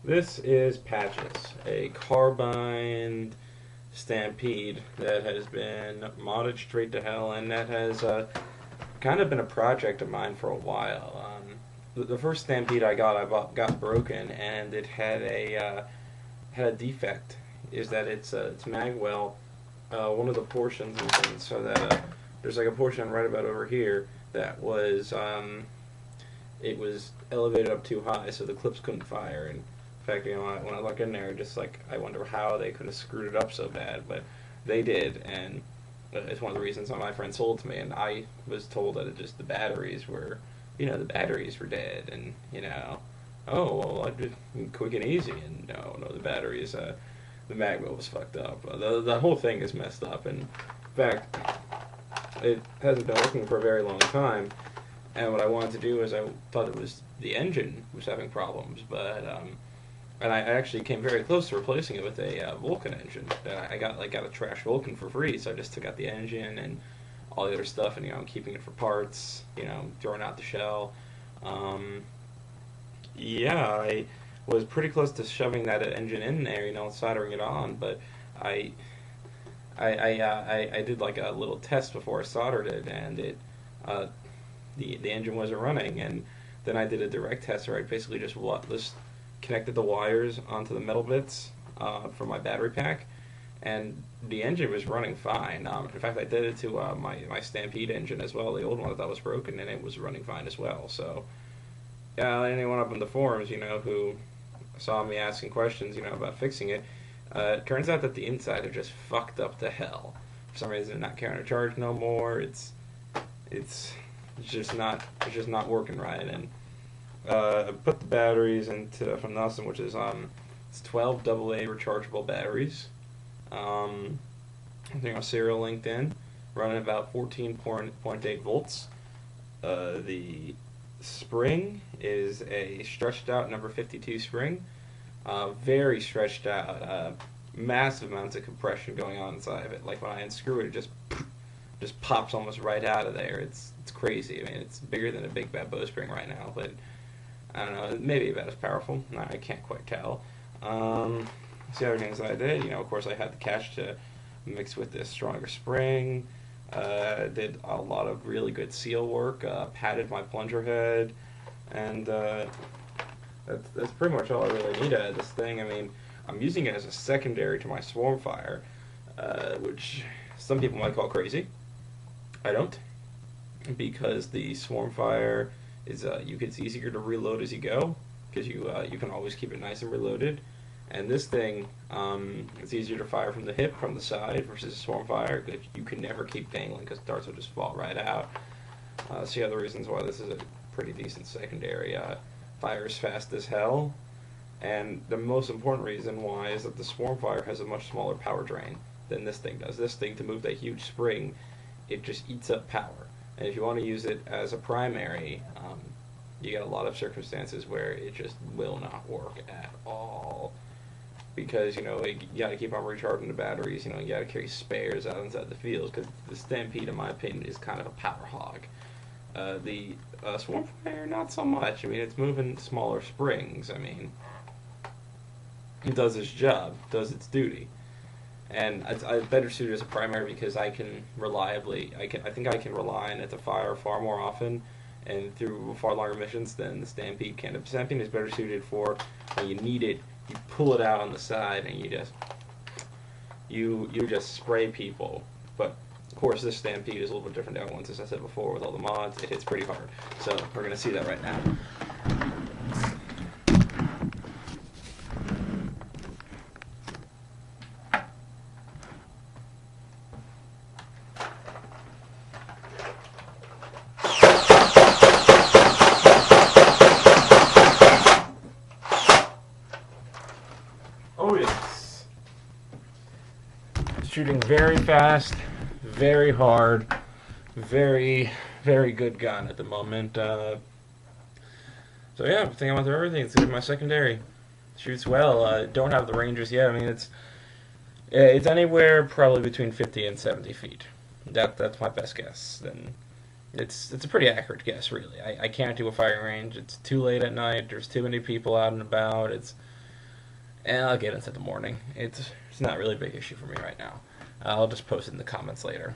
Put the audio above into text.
This is Patches, a carbine Stampede that has been modded straight to hell, and that has kind of been a project of mine for a while. The first Stampede I bought got broken, and it had a defect. Is that its mag well, one of the portions and things, so that there's like a portion right about over here that was it was elevated up too high, so the clips couldn't fire. And in fact, when I look in there, just like I wonder how they could have screwed it up so bad, but they did, and it's one of the reasons that my friend sold it to me. And I was told that the batteries were, the batteries were dead, and oh well, I did quick and easy, and no, the batteries, the magma was fucked up. The whole thing is messed up, and in fact, it hasn't been working for a very long time. And what I wanted to do is I thought it was the engine was having problems, but and I actually came very close to replacing it with a Vulcan engine. I got a trash Vulcan for free, so I just took out the engine and all the other stuff, and I'm keeping it for parts, throwing out the shell. Yeah, I was pretty close to shoving that engine in there, soldering it on, but I I did like a little test before I soldered it, and uh, the engine wasn't running. And then I did a direct test where I basically just connected the wires onto the metal bits for my battery pack, and the engine was running fine. In fact, I did it to my Stampede engine as well, the old one that was broken, and it was running fine as well. So yeah, anyone up in the forums, who saw me asking questions, about fixing it, it turns out that the inside are just fucked up to hell. For some reason, they're not carrying a charge no more. It's just not working right. And I put the batteries into from Nelson, which is it's 12 AA rechargeable batteries. I think our serial linked in, running about 14.8 volts. The spring is a stretched out number 52 spring, very stretched out, massive amounts of compression going on inside of it. Like when I unscrew it, it just pops almost right out of there. It's crazy. I mean, it's bigger than a big bad bowstring right now, but I don't know, maybe about as powerful. No, I can't quite tell. The other things that I did, of course, I had the cash to mix with this stronger spring. Did a lot of really good seal work. Padded my plunger head, and that's pretty much all I really need out of this thing. I mean, I'm using it as a secondary to my Swarmfire, which some people might call crazy. I don't, because the Swarmfire is it's easier to reload as you go, because you can always keep it nice and reloaded. And this thing, it's easier to fire from the hip, from the side, versus a Swarmfire, because you can never keep dangling, because darts will just fall right out. So yeah, the reasons why this is a pretty decent secondary. Fires fast as hell, and the most important reason why is that the Swarmfire has a much smaller power drain than this thing does. This thing, to move that huge spring, it just eats up power. And if you want to use it as a primary, you get a lot of circumstances where it just will not work at all. Because, you got to keep on recharging the batteries, you got to carry spares out inside the fields, because the Stampede, in my opinion, is kind of a power hog. The Swarmfire, not so much. I mean, it's moving smaller springs. I mean, it does its job, does its duty. And it's better suited as a primary because I think I can rely on it to fire far more often and through far longer missions than the Stampede can. The Stampede is better suited for when you need it, you pull it out on the side and you just spray people. But of course, this Stampede is a little bit different than ones, as I said before, with all the mods. It hits pretty hard. So we're gonna see that right now. Oh yes. Shooting very fast, very hard, very, very good gun at the moment. So yeah, I think I'm on through everything. It's my secondary. Shoots well. Don't have the ranges yet. I mean, it's anywhere probably between 50 and 70 feet. That's my best guess. And it's a pretty accurate guess, really. I can't do a firing range. It's too late at night. There's too many people out and about. and I'll get into the morning. It's not really a big issue for me right now. I'll just post it in the comments later.